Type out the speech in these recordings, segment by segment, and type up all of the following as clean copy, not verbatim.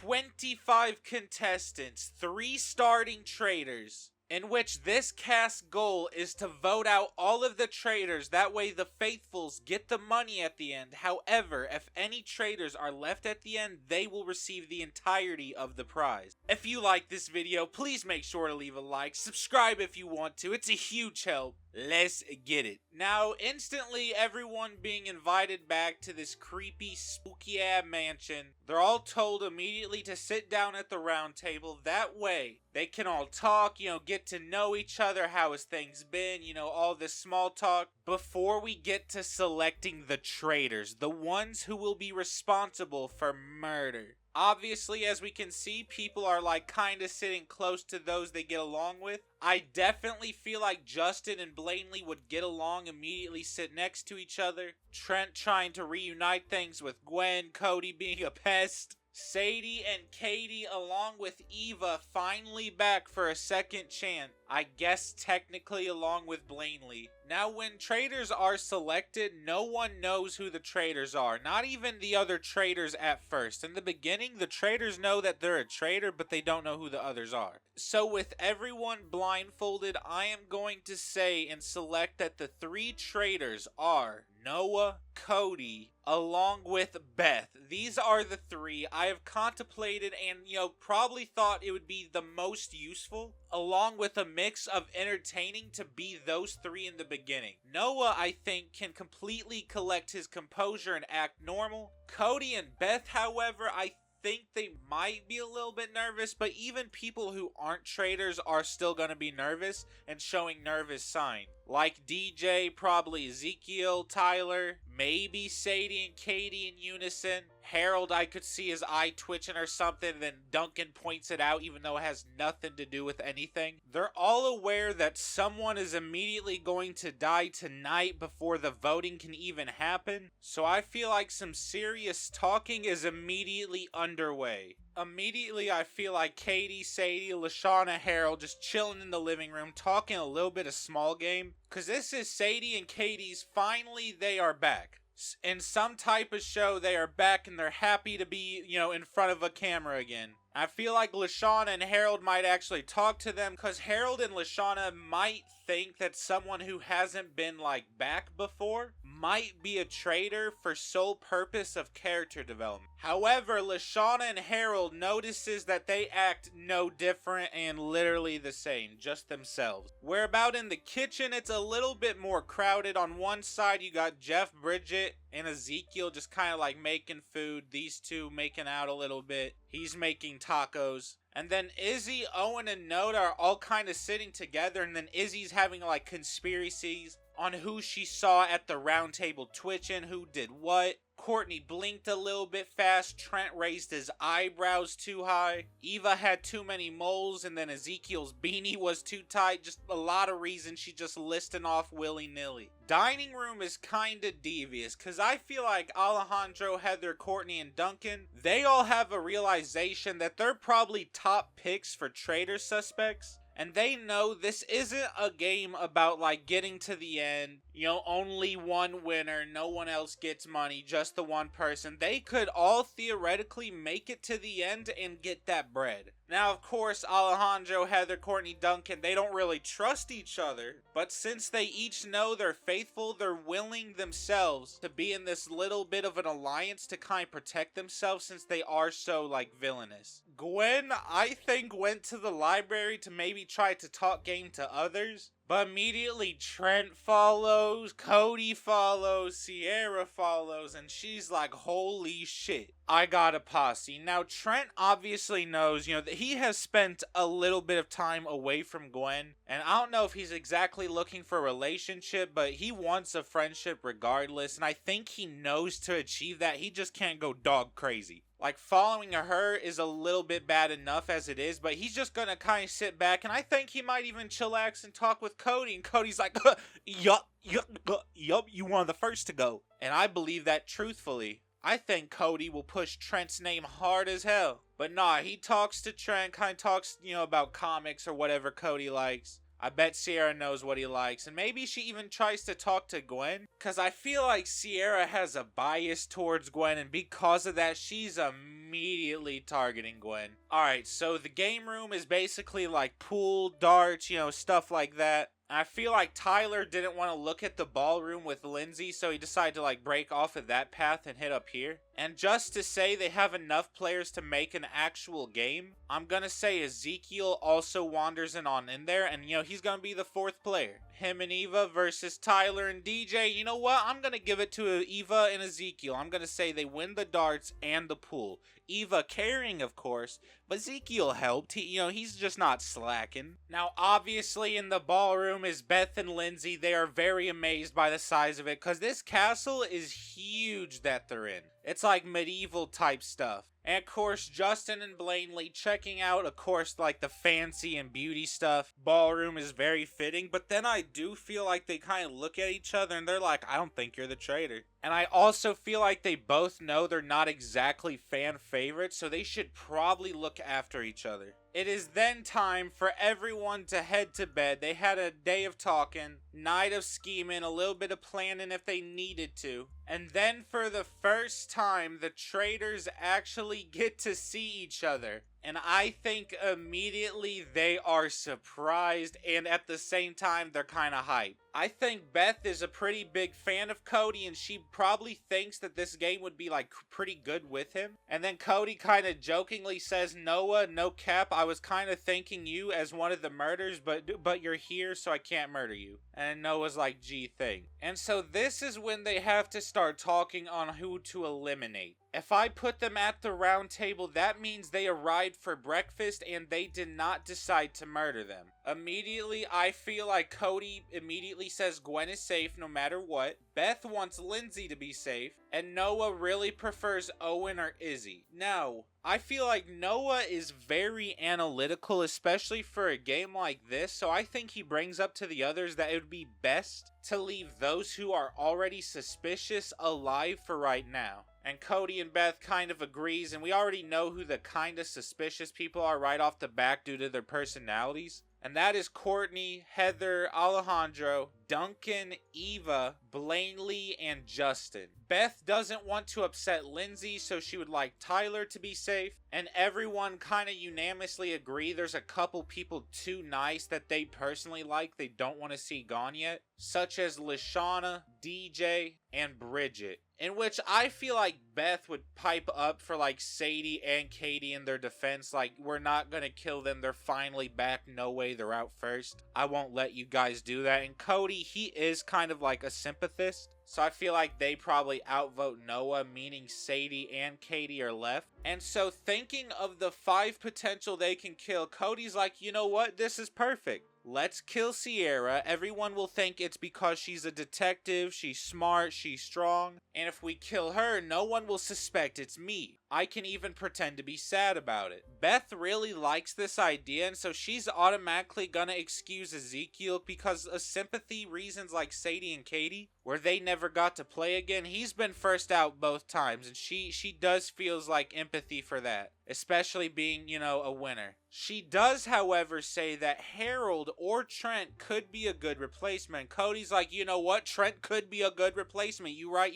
25 contestants, 3 starting traitors, in which this cast's goal is to vote out all of the traitors. That way the faithfuls get the money at the end. However, if any traitors are left at the end, they will receive the entirety of the prize. If you like this video, please make sure to leave a like, subscribe if you want to, it's a huge help. Let's get it. Now, instantly, everyone being invited back to this creepy, spooky-ass mansion, they're all told immediately to sit down at the round table. That way, they can all talk, get to know each other, how has things been, all this small talk, before we get to selecting the traitors, the ones who will be responsible for murder. Obviously, as we can see, people are kinda sitting close to those they get along with. I definitely feel like Justin and Blaney would get along, immediately sit next to each other. Trent trying to reunite things with Gwen, Cody being a pest. Sadie and Katie along with Eva finally back for a second chance. I guess technically along with Blaney. Now when traitors are selected, no one knows who the traitors are. Not even the other traitors at first. In the beginning, the traitors know that they're a traitor, but they don't know who the others are. So with everyone blindfolded, I am going to say and select that the 3 traitors are Noah, Cody, along with Beth. These are the 3 I have contemplated and, probably thought it would be the most useful, along with a mix of entertaining, to be those 3 in the beginning. Noah, I think, can completely collect his composure and act normal. Cody and Beth, however, I think they might be a little bit nervous, but even people who aren't traitors are still going to be nervous and showing nervous signs. Like DJ, probably Ezekiel, Tyler, maybe Sadie and Katie in unison. Harold, I could see his eye twitching or something, then Duncan points it out even though it has nothing to do with anything. They're all aware that someone is immediately going to die tonight before the voting can even happen, so I feel like some serious talking is immediately underway. Immediately, I feel like Katie, Sadie, Lashana, Harold just chilling in the living room, talking a little bit of small game. Because this is Sadie and Katie's finally they are back. In some type of show, they are back and they're happy to be, in front of a camera again. I feel like Lashana and Harold might actually talk to them, because Harold and Lashana might think that someone who hasn't been, back before might be a traitor for sole purpose of character development. However, Lashana and Harold notices that they act no different and literally the same, just themselves. Where about in the kitchen, it's a little bit more crowded. On one side, you got Jeff, Bridget, and Ezekiel just kind of making food. These 2 making out a little bit. He's making tacos. And then Izzy, Owen, and Noda are all kind of sitting together. And then Izzy's having conspiracies on who she saw at the round table twitching, who did what. Courtney blinked a little bit fast. Trent raised his eyebrows too high. Eva had too many moles, and then Ezekiel's beanie was too tight. Just a lot of reasons she just listing off willy-nilly. Dining room is kinda devious, cause I feel like Alejandro, Heather, Courtney, and Duncan, they all have a realization that they're probably top picks for traitor suspects. And they know this isn't a game about getting to the end, only one winner, no one else gets money, just the one person. They could all theoretically make it to the end and get that bread. Now, of course, Alejandro, Heather, Courtney, Duncan, they don't really trust each other, but since they each know they're faithful, they're willing themselves to be in this little bit of an alliance to kind of protect themselves, since they are so, villainous. Gwen, I think, went to the library to maybe try to talk game to others, but immediately Trent follows, Cody follows, Sierra follows, and she's like, holy shit, I got a posse. Now, Trent obviously knows, that he has spent a little bit of time away from Gwen, and I don't know if he's exactly looking for a relationship, but he wants a friendship regardless, and I think he knows to achieve that. He just can't go dog crazy. Following her is a little bit bad enough as it is, but he's just gonna kind of sit back, and I think he might even chillax and talk with Cody, and Cody's like, yup, you one of the first to go. And I believe that truthfully. I think Cody will push Trent's name hard as hell. But nah, he talks to Trent, kind of talks, about comics or whatever Cody likes. I bet Sierra knows what he likes, and maybe she even tries to talk to Gwen, because I feel like Sierra has a bias towards Gwen, and because of that, she's immediately targeting Gwen. Alright, so the game room is basically like pool, darts, stuff like that. I feel like Tyler didn't want to look at the ballroom with Lindsay, so he decided to like break off of that path and hit up here. And just to say they have enough players to make an actual game, I'm gonna say Ezekiel also wanders in there, and he's gonna be the 4th player. Him and Eva versus Tyler and DJ. You know what? I'm gonna give it to Eva and Ezekiel. I'm gonna say they win the darts and the pool. Eva carrying, of course, but Ezekiel helped. He's just not slacking. Now, obviously, in the ballroom is Beth and Lindsay. They are very amazed by the size of it, because this castle is huge that they're in. It's like medieval type stuff. And of course, Justin and Blanley checking out, of course, like the fancy and beauty stuff. Ballroom is very fitting, but then I do feel like they kind of look at each other and they're like, I don't think you're the traitor. And I also feel like they both know they're not exactly fan favorites, so they should probably look after each other. It is then time for everyone to head to bed. They had a day of talking, night of scheming, a little bit of planning if they needed to. And then for the first time, the traitors actually get to see each other. And I think immediately they are surprised, and at the same time, they're kind of hyped. I think Beth is a pretty big fan of Cody, and she probably thinks that this game would be like pretty good with him. And then Cody kind of jokingly says, Noah, no cap, I was kind of thinking you as one of the murders, but you're here, so I can't murder you. And Noah's like, gee, thing. And so this is when they have to start talking on who to eliminate. If I put them at the round table, that means they arrived for breakfast and they did not decide to murder them. Immediately, I feel like Cody immediately says Gwen is safe no matter what. Beth wants Lindsay to be safe. And Noah really prefers Owen or Izzy. Now, I feel like Noah is very analytical, especially for a game like this, so I think he brings up to the others that it would be best to leave those who are already suspicious alive for right now. And Cody and Beth kind of agrees, and we already know who the kind of suspicious people are right off the bat due to their personalities. And that is Courtney, Heather, Alejandro, Duncan, Eva, Blanley, and Justin. Beth doesn't want to upset Lindsay, so she would like Tyler to be safe. And everyone kind of unanimously agree there's a couple people too nice that they personally like they don't want to see gone yet. Such as Lashana, DJ, and Bridget. In which I feel like Beth would pipe up for like Sadie and Katie in their defense. Like, we're not gonna kill them. They're finally back. No way, they're out first. I won't let you guys do that. And Cody, he is kind of like a sympathist. So I feel like they probably outvote Noah, meaning Sadie and Katie are left. And so thinking of the 5 potential they can kill, Cody's like, you know what? This is perfect. Let's kill Sierra. Everyone will think it's because she's a detective, she's smart, she's strong. And if we kill her, no one will suspect it's me. I can even pretend to be sad about it. Beth really likes this idea, and so she's automatically gonna excuse Ezekiel because of sympathy reasons like Sadie and Katie, where they never got to play again. He's been first out both times, and she does feels like empathy for that, especially being, a winner. She does, however, say that Harold or Trent could be a good replacement. Cody's like, you know what? Trent could be a good replacement. You right.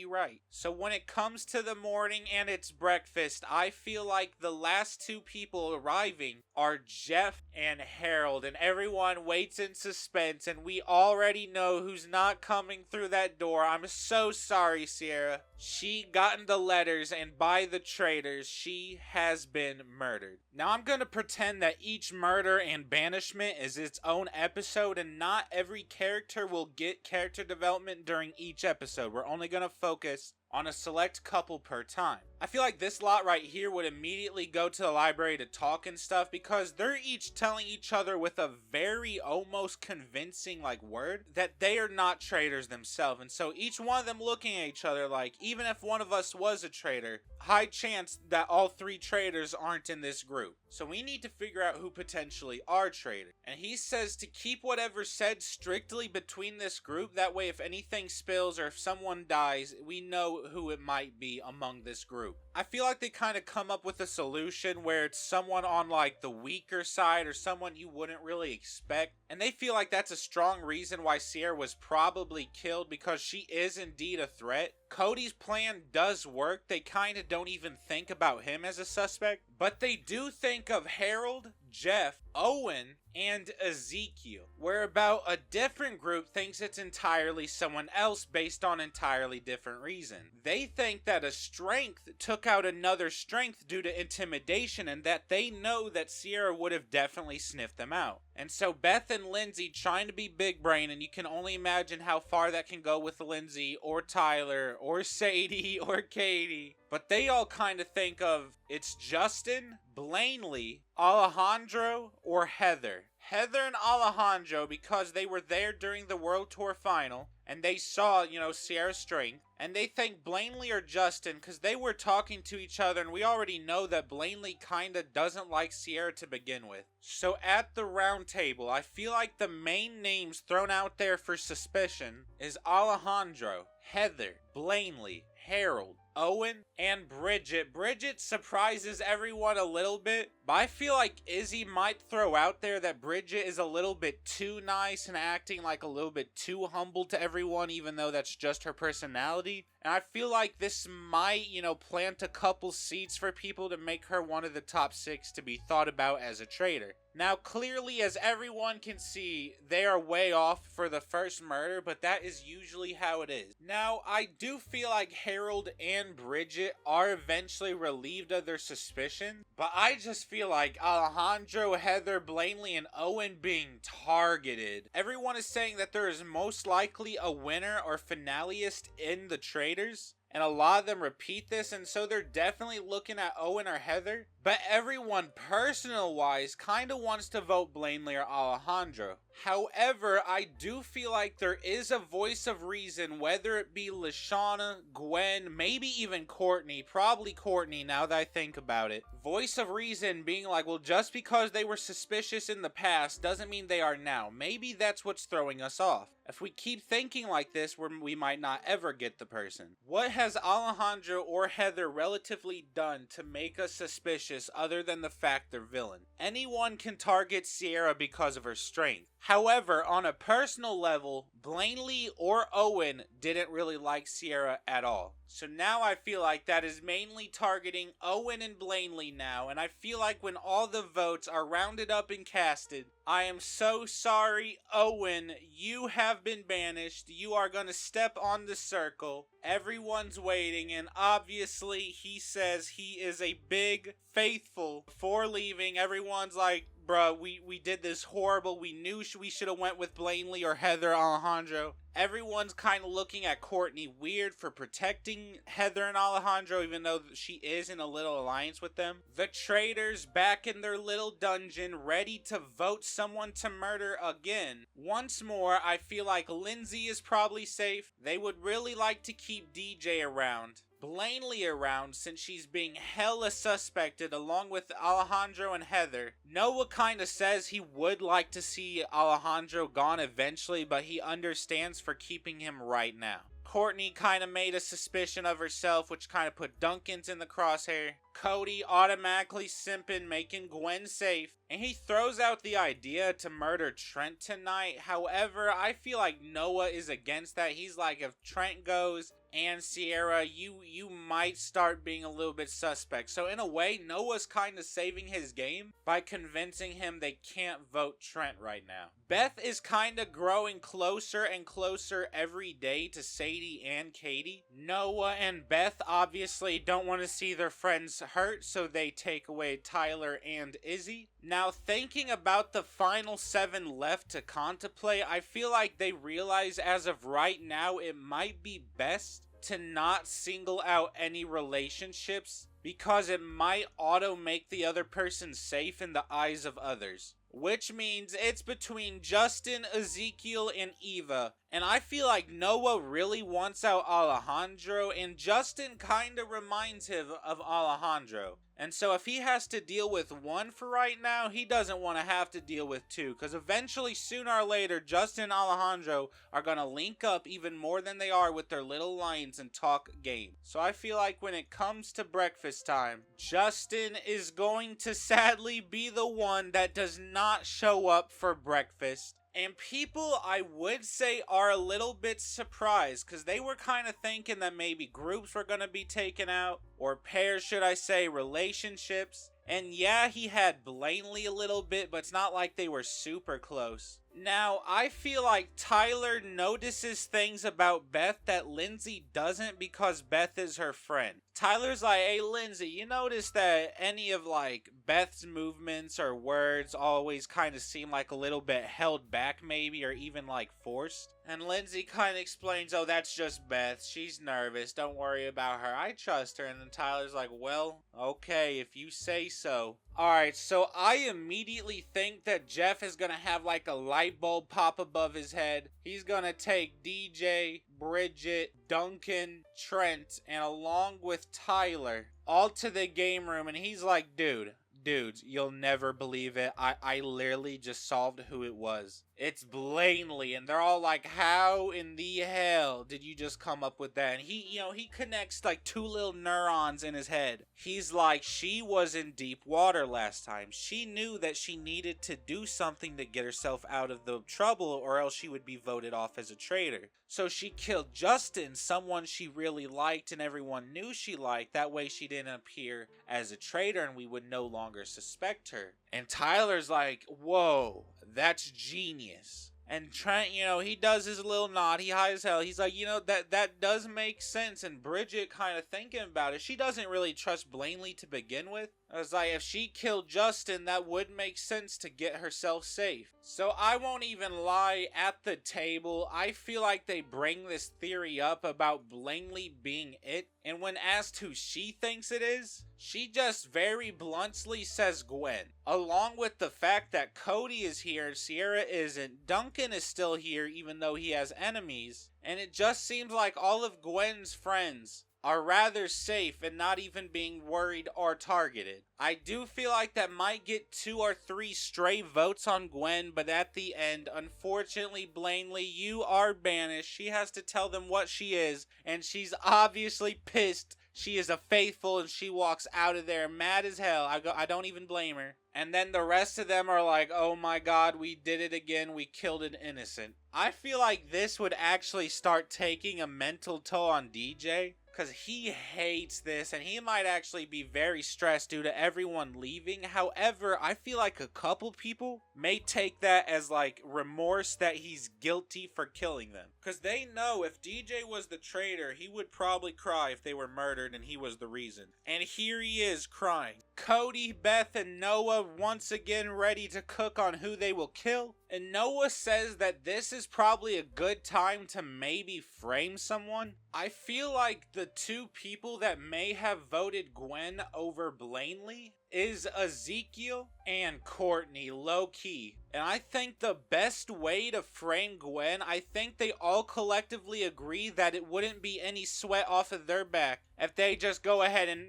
So when it comes to the morning and it's breakfast, I feel like the last 2 people arriving are Jeff and Harold, and everyone waits in suspense, and we already know who's not coming through that door. I'm so sorry, Sierra. She gotten the letters, and by the traitors, she has been murdered. Now I'm gonna pretend that each murder and banishment is its own episode, and not every character will get character development during each episode. We're only gonna focus on a select couple per time. I feel like this lot right here would immediately go to the library to talk and stuff because they're each telling each other with a very almost convincing word that they are not traitors themselves. And so each one of them looking at each other like, even if one of us was a traitor, high chance that all 3 traitors aren't in this group. So we need to figure out who potentially are traitors. And he says to keep whatever's said strictly between this group. That way if anything spills or if someone dies, we know who it might be among this group. I feel like they kind of come up with a solution where it's someone on like the weaker side or someone you wouldn't really expect. And they feel like that's a strong reason why Sierra was probably killed, because she is indeed a threat. Cody's plan does work. They kind of don't even think about him as a suspect, but they do think of Harold, Jeff, Owen, and Ezekiel, where about a different group thinks it's entirely someone else based on entirely different reason. They think that a strength took out another strength due to intimidation, and that they know that Sierra would have definitely sniffed them out. And so Beth and Lindsay trying to be big brain, and you can only imagine how far that can go with Lindsay or Tyler or Sadie or Katie. But they all kind of think of it's Justin, Blanley, Alejandro, or Heather. Heather and Alejandro because they were there during the World Tour final and they saw, Sierra's strength. And they think Blanley or Justin because they were talking to each other, and we already know that Blanley kinda doesn't like Sierra to begin with. So at the round table, I feel like the main names thrown out there for suspicion is Alejandro, Heather, Blanley, Harold, Owen, and Bridget. Bridget surprises everyone a little bit, but I feel like Izzy might throw out there that Bridget is a little bit too nice and acting like a little bit too humble to everyone, even though that's just her personality. And I feel like this might, plant a couple seeds for people to make her one of the top 6 to be thought about as a traitor. Now, clearly, as everyone can see, they are way off for the first murder, but that is usually how it is. Now, I do feel like Harold and Bridget are eventually relieved of their suspicion, but I just feel like Alejandro, Heather, Blanley, and Owen being targeted. Everyone is saying that there is most likely a winner or finalist in the Traitors, and a lot of them repeat this, and so they're definitely looking at Owen or Heather. But everyone, personal-wise, kind of wants to vote Blanley or Alejandro. However, I do feel like there is a voice of reason, whether it be Lashana, Gwen, maybe even Courtney. Probably Courtney, now that I think about it. Voice of reason being like, well, just because they were suspicious in the past doesn't mean they are now. Maybe that's what's throwing us off. If we keep thinking like this, we might not ever get the person. What has Alejandro or Heather relatively done to make us suspicious other than the fact they're villain? Anyone can target Sierra because of her strength. However, on a personal level, Blanley or Owen didn't really like Sierra at all. So now I feel like that is mainly targeting Owen and Blanley now, and I feel like when all the votes are rounded up and casted, I am so sorry, Owen, you have been banished. You are gonna step on the circle. Everyone's waiting, and obviously he says he is a big faithful. Before leaving, everyone's like, bruh, we did this horrible. We knew we should have went with Blanley or Heather, Alejandro. Everyone's kind of looking at Courtney weird for protecting Heather and Alejandro, even though she is in a little alliance with them. The Traitors back in their little dungeon, ready to vote someone to murder again. Once more, I feel like Lindsay is probably safe. They would really like to keep DJ around. Blanley around since she's being hella suspected along with Alejandro and Heather. Noah kinda says he would like to see Alejandro gone eventually, but he understands for keeping him right now. Courtney kinda made a suspicion of herself, which kinda put Duncan's in the crosshair. Cody automatically simping, making Gwen safe, and he throws out the idea to murder Trent tonight. However, I feel like Noah is against that. He's like, if Trent goes and Sierra, you might start being a little bit suspect. So in a way, Noah's kind of saving his game by convincing him they can't vote Trent right now. Beth is kind of growing closer and closer every day to Sadie and Katie. Noah and Beth obviously don't want to see their friends hurt, so they take away Tyler and Izzy. Now, thinking about the final 7 left to contemplate, I feel like they realize as of right now it might be best to not single out any relationships, because it might auto make the other person safe in the eyes of others. Which means it's between Justin, Ezekiel, and Eva. And I feel like Noah really wants out Alejandro, and Justin kinda reminds him of Alejandro. And so if he has to deal with one for right now, he doesn't want to have to deal with two. Because eventually, sooner or later, Justin and Alejandro are going to link up even more than they are with their little lines and talk game. So I feel like when it comes to breakfast time, Justin is going to sadly be the one that does not show up for breakfast. And people, I would say, are a little bit surprised because they were kind of thinking that maybe groups were going to be taken out, or pairs, should I say, relationships. And yeah, he had Blanley a little bit, but it's not like they were super close. Now, I feel like Tyler notices things about Beth that Lindsay doesn't because Beth is her friend. Tyler's like, hey Lindsay, you notice that any of like Beth's movements or words always kind of seem like a little bit held back maybe, or even like forced? And Lindsay kind of explains, oh, that's just Beth. She's nervous. Don't worry about her. I trust her. And then Tyler's like, well, okay, if you say so. Alright, so I immediately think that Jeff is gonna have like a light bulb pop above his head. He's gonna take DJ, Bridget, Duncan, Trent, and along with Tyler, all to the game room, and he's like, dudes, you'll never believe it. I literally just solved who it was. It's Blanley, and they're all like, how in the hell did you just come up with that? And he connects like two little neurons in his head. He's like, she was in deep water last time. She knew that she needed to do something to get herself out of the trouble, or else she would be voted off as a traitor. So she killed Justin, someone she really liked and everyone knew she liked. That way she didn't appear as a traitor and we would no longer suspect her. And Tyler's like, whoa, that's genius. And Trent, he does his little nod. He high as hell. He's like, that does make sense. And Bridget kind of thinking about it. She doesn't really trust Blanley to begin with. I was like, if she killed Justin, that would make sense to get herself safe. So I won't even lie, at the table, I feel like they bring this theory up about Blanley being it. And when asked who she thinks it is, she just very bluntly says Gwen. Along with the fact that Cody is here and Sierra isn't, Duncan is still here even though he has enemies. And it just seems like all of Gwen's friends are rather safe and not even being worried or targeted. I do feel like that might get 2 or 3 stray votes on Gwen, but at the end, unfortunately, Blanley, you are banished. She has to tell them what she is, and she's obviously pissed. She is a faithful, and she walks out of there mad as hell. I don't even blame her. And then the rest of them are like, oh my god, we did it again, we killed an innocent. I feel like this would actually start taking a mental toll on DJ, because he hates this, and he might actually be very stressed due to everyone leaving. However, I feel like a couple people may take that as like remorse that he's guilty for killing them. Because they know if DJ was the traitor, he would probably cry if they were murdered and he was the reason. And here he is crying. Cody, Beth, and Noah once again ready to cook on who they will kill. And Noah says that this is probably a good time to maybe frame someone. I feel like the 2 people that may have voted Gwen over Blanley is Ezekiel and Courtney, low-key. And I think the best way to frame Gwen, I think they all collectively agree that it wouldn't be any sweat off of their back if they just go ahead and,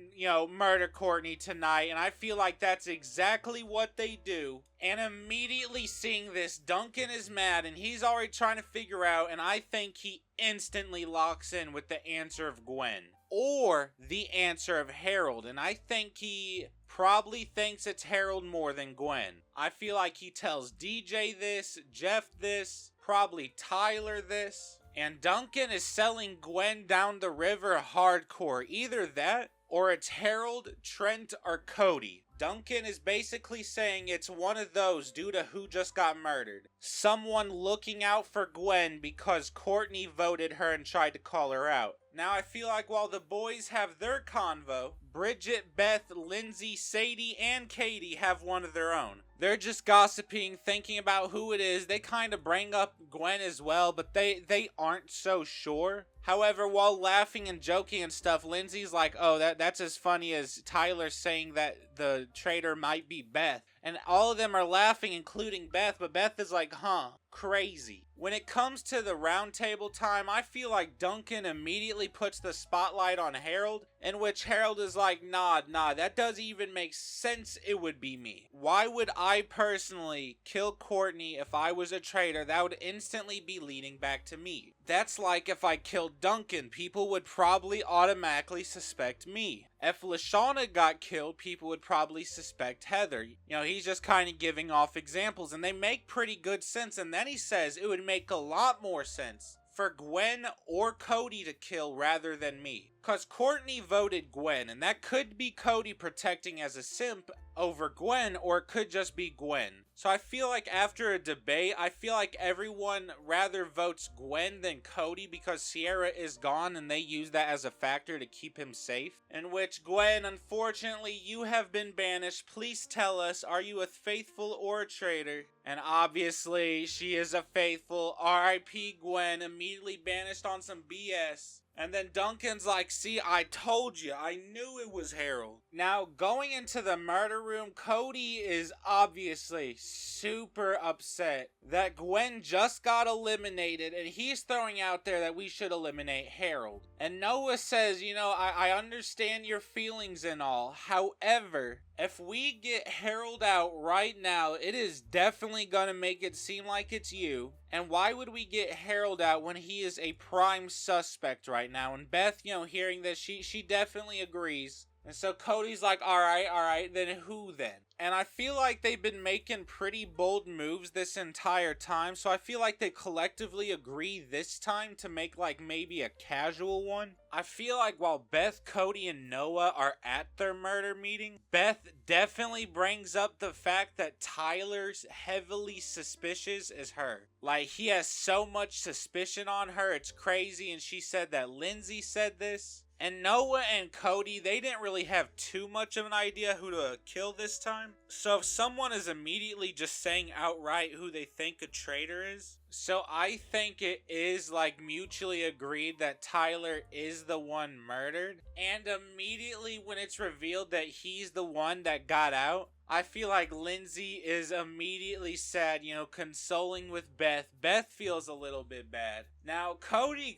murder Courtney tonight. And I feel like that's exactly what they do. And immediately seeing this, Duncan is mad and he's already trying to figure out, and I think he instantly locks in with the answer of Gwen. Or the answer of Harold, and I think he probably thinks it's Harold more than Gwen. I feel like he tells DJ this, Jeff this, probably Tyler this, and Duncan is selling Gwen down the river hardcore. Either that, or it's Harold, Trent, or Cody. Duncan is basically saying it's one of those due to who just got murdered. Someone looking out for Gwen because Courtney voted her and tried to call her out. Now I feel like while the boys have their convo, Bridget, Beth, Lindsay, Sadie, and Katie have one of their own. They're just gossiping, thinking about who it is. They kind of bring up Gwen as well, but they aren't so sure. However, while laughing and joking and stuff, Lindsay's like, oh, that's as funny as Tyler saying that the traitor might be Beth. And all of them are laughing, including Beth, but Beth is like, huh, crazy. When it comes to the round table time, I feel like Duncan immediately puts the spotlight on Harold. In which Harold is like, nah, that doesn't even make sense. It would be me. Why would I personally kill Courtney if I was a traitor? That would instantly be leading back to me. That's like if I killed Duncan, people would probably automatically suspect me. If Lashawna got killed, people would probably suspect Heather. You know, he's just kind of giving off examples, and they make pretty good sense. And then he says it would make a lot more sense for Gwen or Cody to kill rather than me. Cause Courtney voted Gwen, and that could be Cody protecting as a simp over Gwen, or it could just be Gwen. So I feel like after a debate, I feel like everyone rather votes Gwen than Cody because Sierra is gone and they use that as a factor to keep him safe. In which, Gwen, unfortunately, you have been banished. Please tell us, are you a faithful or a traitor? And obviously, she is a faithful. R.I.P. Gwen, immediately banished on some BS. And then Duncan's like, see, I told you. I knew it was Harold. Now, going into the murder room, Cody is obviously super upset that Gwen just got eliminated, and he's throwing out there that we should eliminate Harold. And Noah says, you know, I understand your feelings and all. However, if we get Harold out right now, it is definitely gonna make it seem like it's you. And why would we get Harold out when he is a prime suspect right now? And Beth, you know, hearing this, she definitely agrees. And so Cody's like, alright, then who then? And I feel like they've been making pretty bold moves this entire time, so I feel like they collectively agree this time to make like maybe a casual one. I feel like while Beth, Cody, and Noah are at their murder meeting, Beth definitely brings up the fact that Tyler's heavily suspicious is her. Like, he has so much suspicion on her, it's crazy, and she said that Lindsay said this. And Noah and Cody, they didn't really have too much of an idea who to kill this time. So if someone is immediately just saying outright who they think a traitor is, so I think it is like mutually agreed that Tyler is the one murdered. And immediately when it's revealed that he's the one that got out, I feel like Lindsay is immediately sad, you know, consoling with Beth. Beth feels a little bit bad. Now, Cody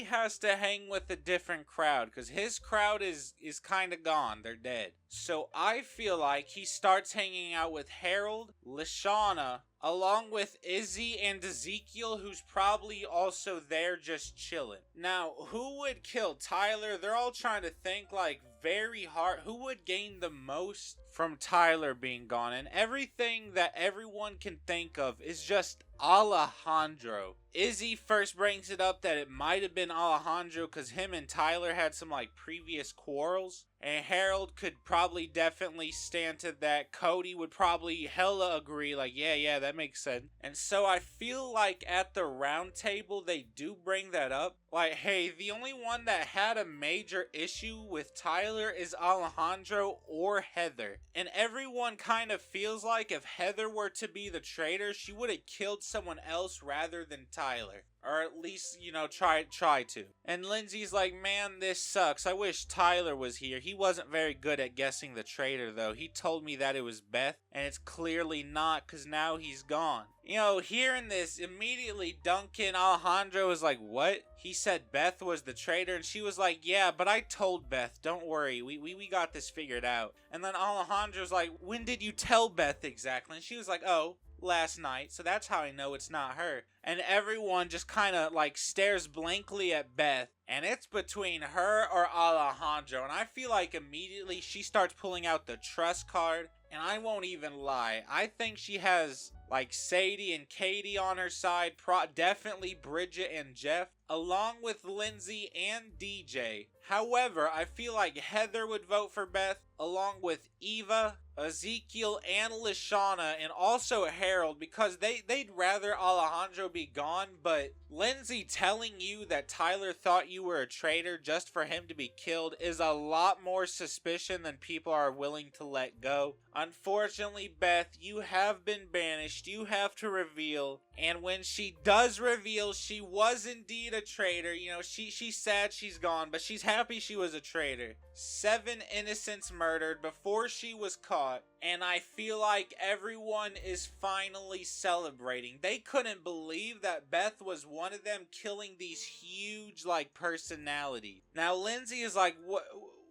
has to hang with a different crowd because his crowd is kind of gone. They're dead. So I feel like he starts hanging out with Harold, Lashawna, along with Izzy and Ezekiel, who's probably also there just chilling. Now, who would kill Tyler? They're all trying to think like very hard. Who would gain the most from Tyler being gone? And everything that everyone can think of is just Alejandro. Izzy first brings it up that it might have been Alejandro because him and Tyler had some like previous quarrels. And Harold could probably definitely stand to that. Cody would probably hella agree, like, yeah, that makes sense. And so I feel like at the round table, they do bring that up. Like, hey, the only one that had a major issue with Tyler is Alejandro or Heather. And everyone kind of feels like if Heather were to be the traitor, she would have killed someone else rather than Tyler. Or at least, you know, try to. And Lindsay's like, man, this sucks. I wish Tyler was here. He wasn't very good at guessing the traitor, though. He told me that it was Beth, and it's clearly not, because now he's gone. You know, hearing this, immediately Duncan Alejandro was like, what? He said Beth was the traitor, and she was like, yeah, but I told Beth, don't worry, we got this figured out. And then Alejandro's like, when did you tell Beth exactly? And she was like, oh, last night, so that's how I know it's not her. And everyone just kind of like stares blankly at Beth, and it's between her or Alejandro. And I feel like immediately she starts pulling out the trust card, and I won't even lie, I think she has like Sadie and Katie on her side, definitely Bridget and Jeff, along with Lindsay and DJ. However, I feel like Heather would vote for Beth, along with Eva, Ezekiel, and Lashawna, and also Harold, because they'd rather Alejandro be gone, but Lindsay telling you that Tyler thought you were a traitor just for him to be killed is a lot more suspicion than people are willing to let go. Unfortunately, Beth, you have been banished. You have to reveal, and when she does reveal she was indeed a traitor, you know, she's sad she's gone, but she's happy she was a traitor. 7 innocents murdered before she was caught, and I feel like everyone is finally celebrating. They couldn't believe that Beth was one of them, killing these huge like personalities. Now Lindsay is like,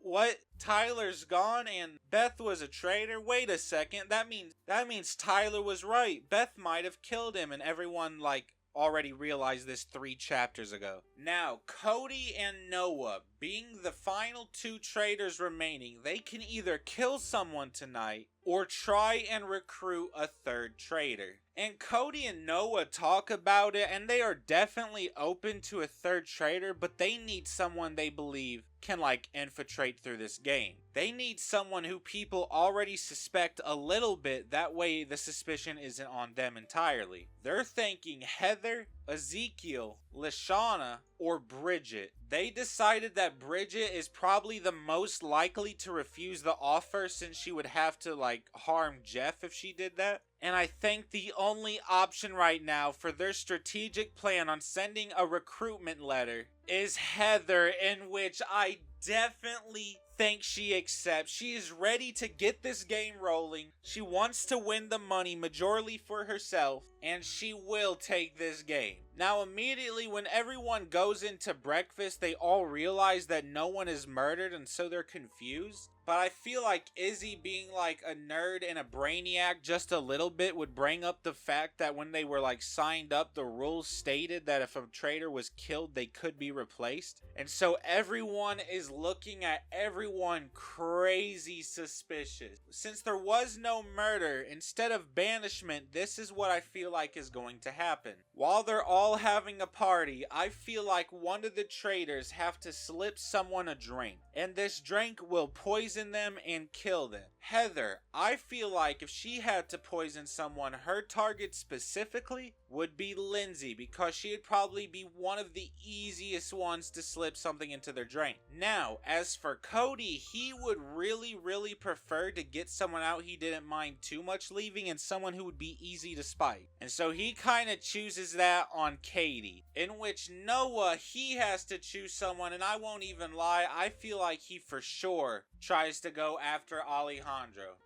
what? Tyler's gone and Beth was a traitor? Wait a second, that means Tyler was right. Beth might have killed him, and everyone, like, already realized this 3 chapters ago. Now, Cody and Noah, being the final 2 traitors remaining, they can either kill someone tonight or try and recruit a 3rd traitor. And Cody and Noah talk about it, and they are definitely open to a 3rd traitor, but they need someone they believe can, like, infiltrate through this game. They need someone who people already suspect a little bit, that way the suspicion isn't on them entirely. They're thinking Heather, Ezekiel, Lashana, or Bridget. They decided that Bridget is probably the most likely to refuse the offer, since she would have to, like, harm Jeff if she did that. And I think the only option right now for their strategic plan on sending a recruitment letter is Heather, in which I definitely think she accepts. She is ready to get this game rolling. She wants to win the money majorly for herself, and she will take this game. Now, immediately when everyone goes into breakfast, they all realize that no one is murdered, and so they're confused. But I feel like Izzy, being like a nerd and a brainiac just a little bit, would bring up the fact that when they were like signed up, the rules stated that if a traitor was killed, they could be replaced. And so everyone is looking at everyone crazy suspicious. Since there was no murder, instead of banishment, this is what I feel like is going to happen. While they're all having a party, I feel like one of the traitors have to slip someone a drink, and this drink will poison them and kill them. Heather, I feel like if she had to poison someone, her target specifically would be Lindsay, because she'd probably be one of the easiest ones to slip something into their drink. Now, as for Cody, he would really prefer to get someone out he didn't mind too much leaving, and someone who would be easy to spite. And so he kind of chooses that on Katie, in which Noah, he has to choose someone, and I won't even lie, I feel like he for sure tries to go after Alejandro.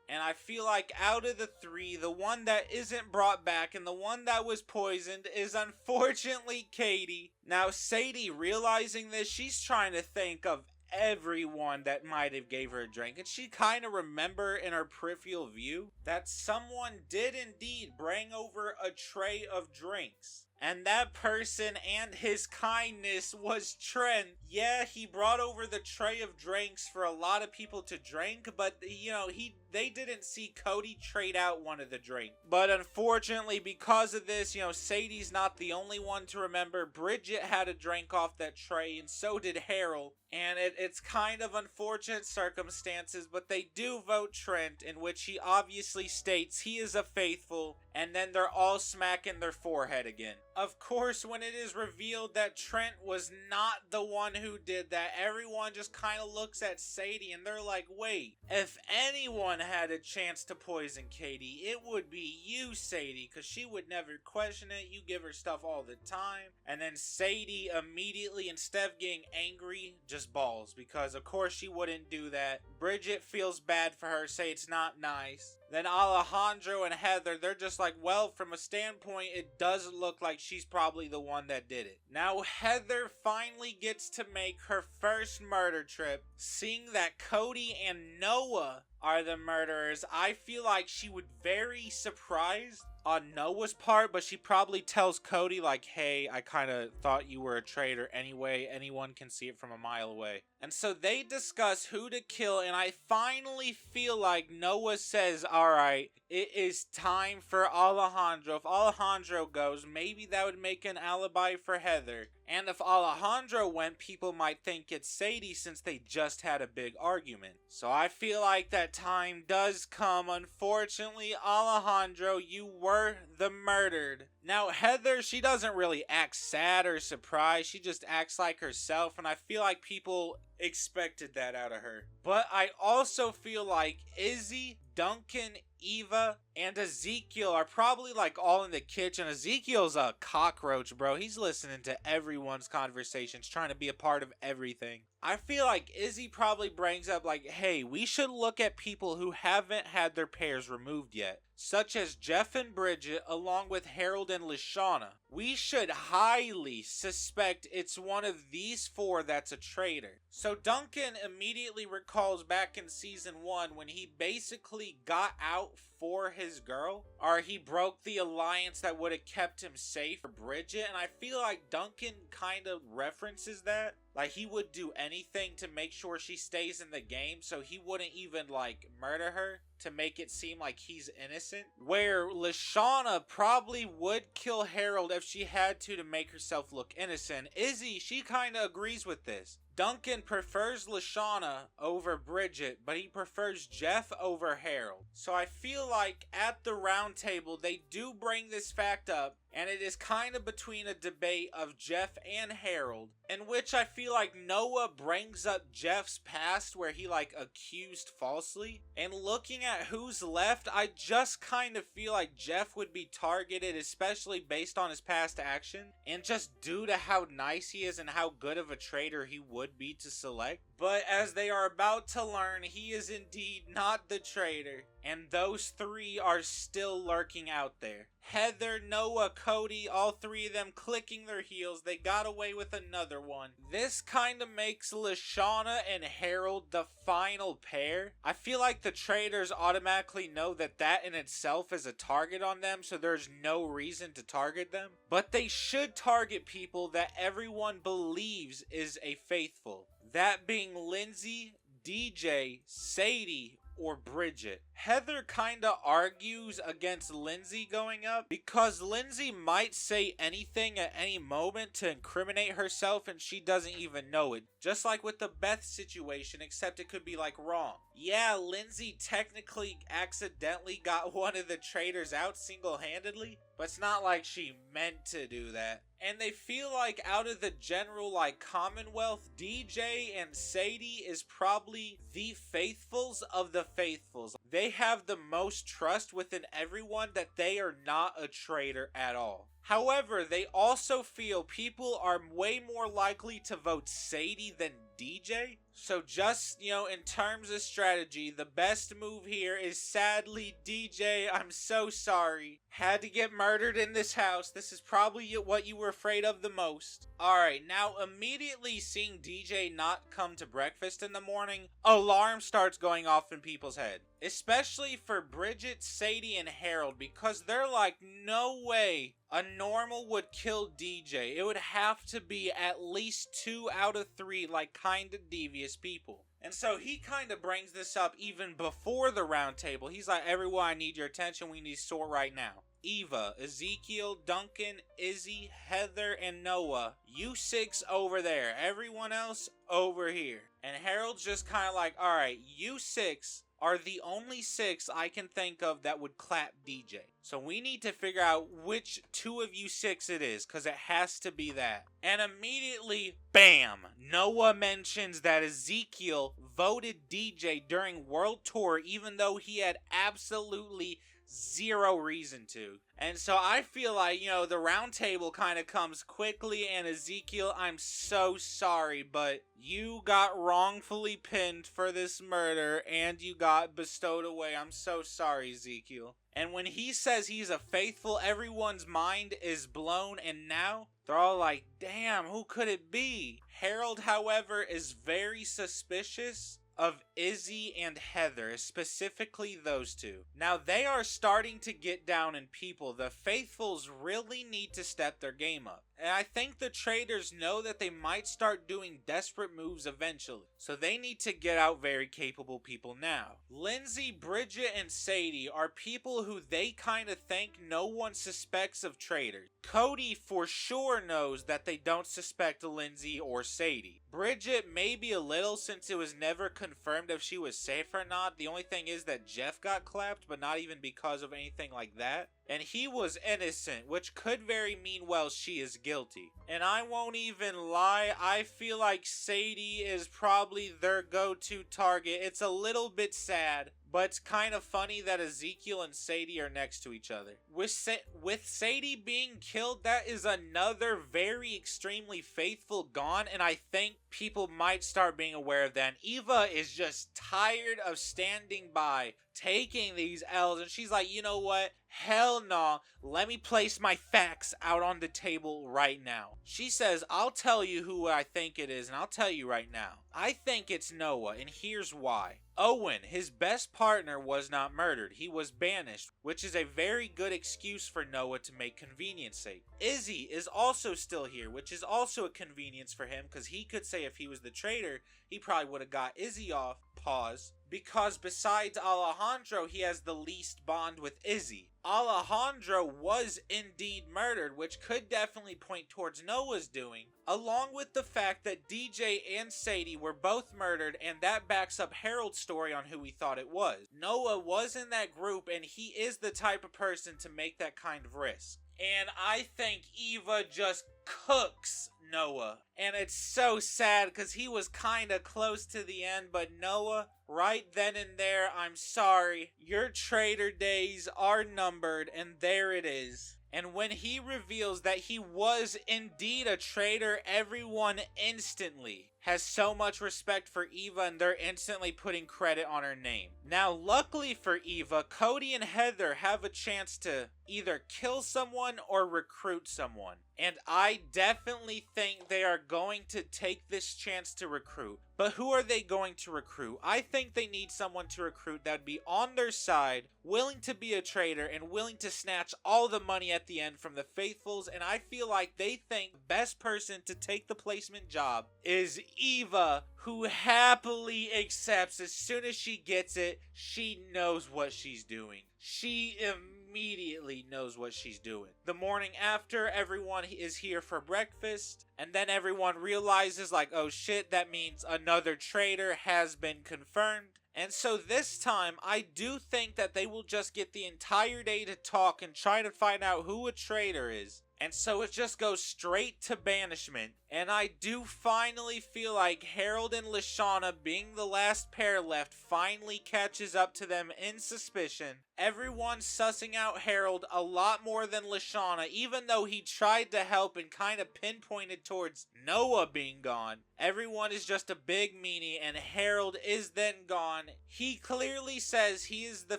And I feel like out of the 3, the one that isn't brought back and the one that was poisoned is unfortunately Katie. Now, Sadie, realizing this, she's trying to think of everyone that might have gave her a drink, and she kind of remember in her peripheral view that someone did indeed bring over a tray of drinks. And that person and his kindness was Trent. Yeah, he brought over the tray of drinks for a lot of people to drink, but, you know, they didn't see Cody trade out one of the drinks. But unfortunately, because of this, you know, Sadie's not the only one to remember. Bridget had a drink off that tray, and so did Harold. And it's kind of unfortunate circumstances, but they do vote Trent, in which he obviously states he is a faithful, and then they're all smacking their forehead again. Of course, when it is revealed that Trent was not the one who did that, everyone just kind of looks at Sadie and they're like, wait, if anyone had a chance to poison Katie, it would be you, Sadie, because she would never question it. You give her stuff all the time. And then Sadie immediately, instead of getting angry, just balls, because of course she wouldn't do that. Bridget feels bad for her, say it's not nice. Then Alejandro and Heather, they're just like, well, from a standpoint, it does look like she's probably the one that did it. Now, Heather finally gets to make her first murder trip. Seeing that Cody and Noah are the murderers, I feel like she would very surprised on Noah's part, but she probably tells Cody, like, hey, I kind of thought you were a traitor anyway. Anyone can see it from a mile away. And so they discuss who to kill, and I finally feel like Noah says, alright, it is time for Alejandro. If Alejandro goes, maybe that would make an alibi for Heather. And if Alejandro went, people might think it's Sadie, since they just had a big argument. So I feel like that time does come. Unfortunately, Alejandro, you were the murdered. Now, Heather, she doesn't really act sad or surprised. She just acts like herself, and I feel like people expected that out of her. But I also feel like Izzy, Duncan, Eva, and Ezekiel are probably like all in the kitchen. Ezekiel's a cockroach, bro. He's listening to everyone's conversations, trying to be a part of everything. I feel like Izzy probably brings up like, hey, we should look at people who haven't had their pairs removed yet, such as Jeff and Bridget along with Harold and Lashana. We should highly suspect it's one of these four that's a traitor. So Duncan immediately recalls back in season 1 when he basically got out for his girl, or he broke the alliance that would have kept him safe for Bridget, and I feel like Duncan kind of references that. Like, he would do anything to make sure she stays in the game, so he wouldn't even, like, murder her to make it seem like he's innocent. Where Lashana probably would kill Harold if she had to make herself look innocent. Izzy, she kind of agrees with this. Duncan prefers Lashana over Bridget, but he prefers Jeff over Harold. So I feel like at the round table, they do bring this fact up, and it is kind of between a debate of Jeff and Harold, in which I feel like Noah brings up Jeff's past where he like accused falsely. And looking at who's left, I just kind of feel like Jeff would be targeted, especially based on his past action, and just due to how nice he is and how good of a traitor he would be to select. But as they are about to learn, he is indeed not the traitor, and those three are still lurking out there. Heather, Noah, Cody, all three of them clicking their heels. They got away with another one. This kind of makes Lashana and Harold the final pair. I feel like the traitors automatically know that that in itself is a target on them, so there's no reason to target them. But they should target people that everyone believes is a faithful. That being Lindsay, DJ, Sadie, or Bridget. Heather kinda argues against Lindsay going up because Lindsay might say anything at any moment to incriminate herself and she doesn't even know it. Just like with the Beth situation, except it could be like wrong. Yeah, Lindsay technically accidentally got one of the traitors out single-handedly, but it's not like she meant to do that. And they feel like out of the general like Commonwealth, DJ and Sadie is probably the faithfuls of the faithfuls. They have the most trust within everyone that they are not a traitor at all. However, they also feel people are way more likely to vote Sadie than DJ. So just, in terms of strategy, the best move here is sadly DJ, I'm so sorry. Had to get murdered in this house. This is probably what you were afraid of the most. Alright, now immediately seeing DJ not come to breakfast in the morning, alarm starts going off in people's head. Especially for Bridget, Sadie, and Harold, because they're like, no way a normal would kill DJ. It would have to be at least 2 out of 3 like kinda devious people. And so he kind of brings this up even before the round table. He's like, everyone, I need your attention. We need to sort right now. Eva, Ezekiel, Duncan, Izzy, Heather, and Noah. You 6 over there. Everyone else over here. And Harold's just kind of like, alright, you 6 are the only 6 I can think of that would clap DJ. So we need to figure out which 2 of you 6 it is, because it has to be that. And immediately, bam! Noah mentions that Ezekiel voted DJ during World Tour even though he had absolutely 0 reason to. And so I feel like, the round table kind of comes quickly, and Ezekiel, I'm so sorry, but you got wrongfully pinned for this murder, and you got bestowed away. I'm so sorry, Ezekiel. And when he says he's a faithful, everyone's mind is blown, and now they're all like, damn, who could it be? Harold, however, is very suspicious of Izzy and Heather, specifically those 2. Now they are starting to get down in people. The faithfuls really need to step their game up. And I think the traitors know that they might start doing desperate moves eventually. So they need to get out very capable people now. Lindsay, Bridget, and Sadie are people who they kind of think no one suspects of traitors. Cody for sure knows that they don't suspect Lindsay or Sadie. Bridget maybe a little, since it was never confirmed if she was safe or not. The only thing is that Jeff got clapped, but not even because of anything like that. And he was innocent, which could very mean, well, she is guilty. And I won't even lie, I feel like Sadie is probably their go-to target. It's a little bit sad, but it's kind of funny that Ezekiel and Sadie are next to each other. With Sadie being killed, that is another very extremely faithful gone, and I think people might start being aware of that. And Eva is just tired of standing by, taking these L's, and she's like, you know what? Hell no, let me place my facts out on the table right now. She says, I'll tell you who I think it is, and I'll tell you right now. I think it's Noah, and here's why. Owen, his best partner, was not murdered. He was banished, which is a very good excuse for Noah to make convenience sake. Izzy is also still here, which is also a convenience for him, because he could say if he was the traitor, he probably would have got Izzy off. Pause. Because besides Alejandro, he has the least bond with Izzy. Alejandro was indeed murdered, which could definitely point towards Noah's doing, along with the fact that DJ and Sadie were both murdered, and that backs up Harold's story on who he thought it was. Noah was in that group, and he is the type of person to make that kind of risk. And I think Eva just cooks Noah. And it's so sad because he was kind of close to the end, but Noah, right then and there, I'm sorry, your traitor days are numbered, and there it is. And when he reveals that he was indeed a traitor, everyone instantly has so much respect for Eva, and they're instantly putting credit on her name. Now, luckily for Eva, Cody and Heather have a chance to either kill someone or recruit someone. And I definitely think they are going to take this chance to recruit. But who are they going to recruit? I think they need someone to recruit that would be on their side, willing to be a traitor, and willing to snatch all the money at the end from the faithfuls. And I feel like they think the best person to take the placement job is Eva, who happily accepts. As soon as she gets it, she knows what she's doing. She immediately knows what she's doing. The morning after, everyone is here for breakfast, and then everyone realizes, like, oh shit, that means another traitor has been confirmed. And so this time, I do think that they will just get the entire day to talk and try to find out who a traitor is. And so it just goes straight to banishment. And I do finally feel like Harold and Lashana, being the last pair left, finally catches up to them in suspicion. Everyone's sussing out Harold a lot more than Lashana, even though he tried to help and kind of pinpointed towards Noah being gone. Everyone is just a big meanie, and Harold is then gone. He clearly says he is the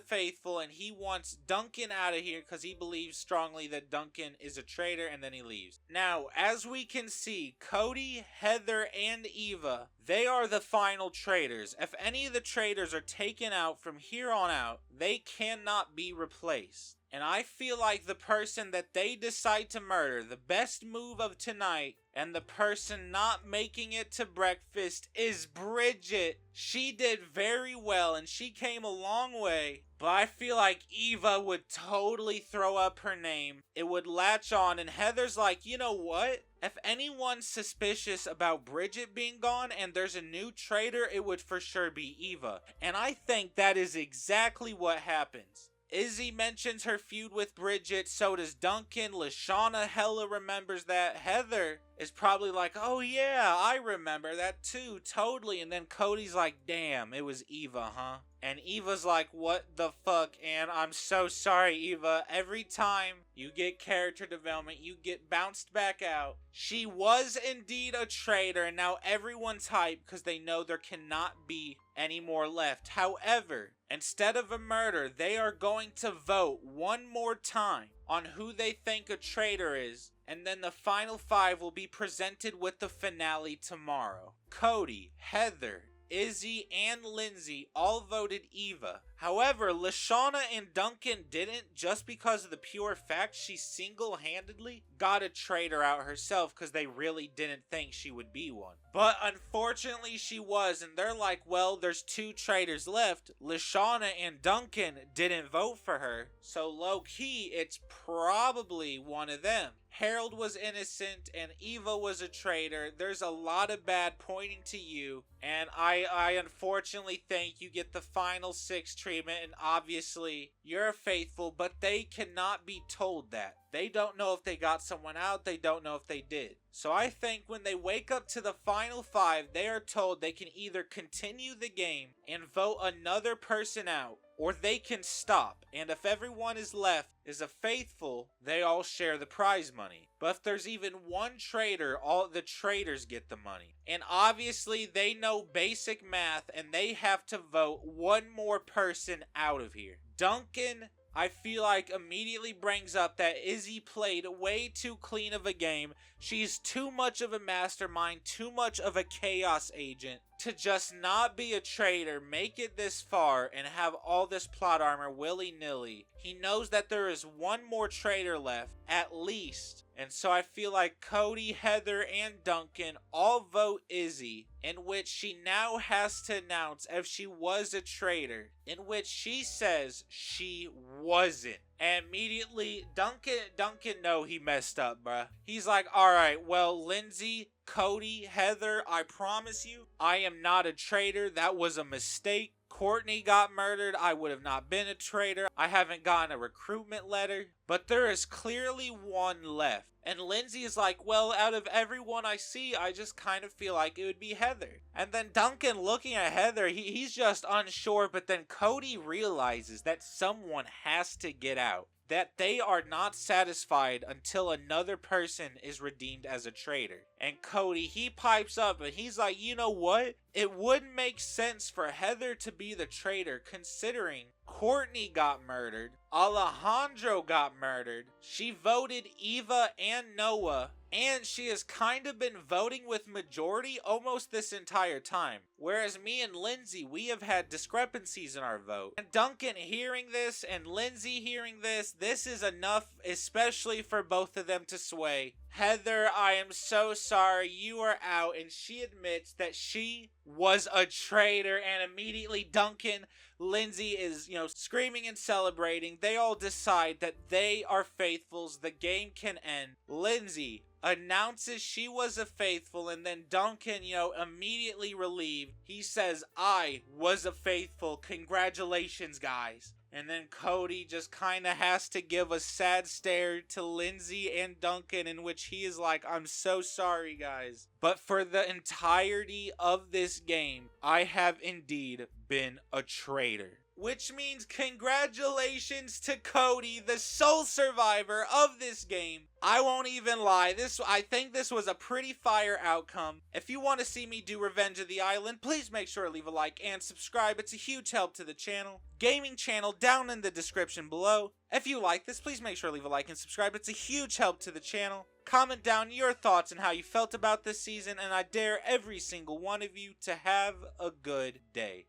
faithful, and he wants Duncan out of here because he believes strongly that Duncan is a traitor, and then he leaves. Now, as we can see, Cody, Heather, and Eva, they are the final traitors. If any of the traitors are taken out from here on out, they cannot be replaced. And I feel like the person that they decide to murder, the best move of tonight, and the person not making it to breakfast is Bridget. She did very well, and she came a long way. But I feel like Eva would totally throw up her name. It would latch on, and Heather's like, you know what? If anyone's suspicious about Bridget being gone and there's a new traitor, it would for sure be Eva. And I think that is exactly what happens. Izzy mentions her feud with Bridget, so does Duncan. Lashana hella remembers that. Heather is probably like, oh yeah, I remember that too, totally. And then Cody's like, damn, it was Eva, huh? And Eva's like, what the fuck? And I'm so sorry, Eva. Every time you get character development, you get bounced back out. She was indeed a traitor, and now everyone's hyped because they know there cannot be any more left. However, instead of a murder, they are going to vote one more time on who they think a traitor is, and then the final 5 will be presented with the finale tomorrow. Cody, Heather, Izzy, and Lindsay all voted Eva. However, Lashana and Duncan didn't, just because of the pure fact she single-handedly got a traitor out herself because they really didn't think she would be one. But unfortunately she was, and they're like, well, there's 2 traitors left. Lashana and Duncan didn't vote for her, so low-key, it's probably one of them. Harold was innocent and Eva was a traitor. There's a lot of bad pointing to you, and I unfortunately think you get the final 6 treatment, and obviously you're faithful, but they cannot be told that. They don't know if they got someone out, they don't know if they did. So I think when they wake up to the final 5, they are told they can either continue the game and vote another person out, or they can stop. And if everyone is left is a faithful, they all share the prize money. But if there's even one traitor, all the traitors get the money. And obviously they know basic math and they have to vote one more person out of here. Duncan, I feel like, immediately brings up that Izzy played way too clean of a game. She's too much of a mastermind, too much of a chaos agent to just not be a traitor, make it this far, and have all this plot armor willy-nilly. He knows that there is one more traitor left, at least. And so I feel like Cody, Heather, and Duncan all vote Izzy, in which she now has to announce if she was a traitor, in which she says she wasn't. And immediately, Duncan know he messed up, bruh. He's like, alright, well, Lindsay, Cody, Heather, I promise you, I am not a traitor. That was a mistake. Courtney got murdered. I would have not been a traitor. I haven't gotten a recruitment letter. But there is clearly one left. And Lindsay is like, well, out of everyone I see, I just kind of feel like it would be Heather. And then Duncan, looking at Heather, he's just unsure. But then Cody realizes that someone has to get out. That they are not satisfied until another person is redeemed as a traitor. And Cody, he pipes up and he's like, you know what? It wouldn't make sense for Heather to be the traitor considering Courtney got murdered, Alejandro got murdered, she voted Eva and Noah, and she has kind of been voting with majority almost this entire time. Whereas me and Lindsay, we have had discrepancies in our vote. And Duncan hearing this and Lindsay hearing this is enough, especially for both of them to sway. Heather, I am so sorry, you are out. And she admits that she was a traitor. And immediately Duncan, Lindsay is, screaming and celebrating. They all decide that they are faithfuls. The game can end. Lindsay announces she was a faithful, and then Duncan, immediately relieved. He says, I was a faithful. Congratulations, guys. And then Cody just kind of has to give a sad stare to Lindsay and Duncan, in which he is like, I'm so sorry, guys. But for the entirety of this game, I have indeed been a traitor. Which means congratulations to Cody, the sole survivor of this game. I won't even lie, I think this was a pretty fire outcome. If you want to see me do Revenge of the Island, please make sure to leave a like and subscribe. It's a huge help to the channel. Gaming channel down in the description below. If you like this, please make sure to leave a like and subscribe. It's a huge help to the channel. Comment down your thoughts and how you felt about this season, and I dare every single one of you to have a good day.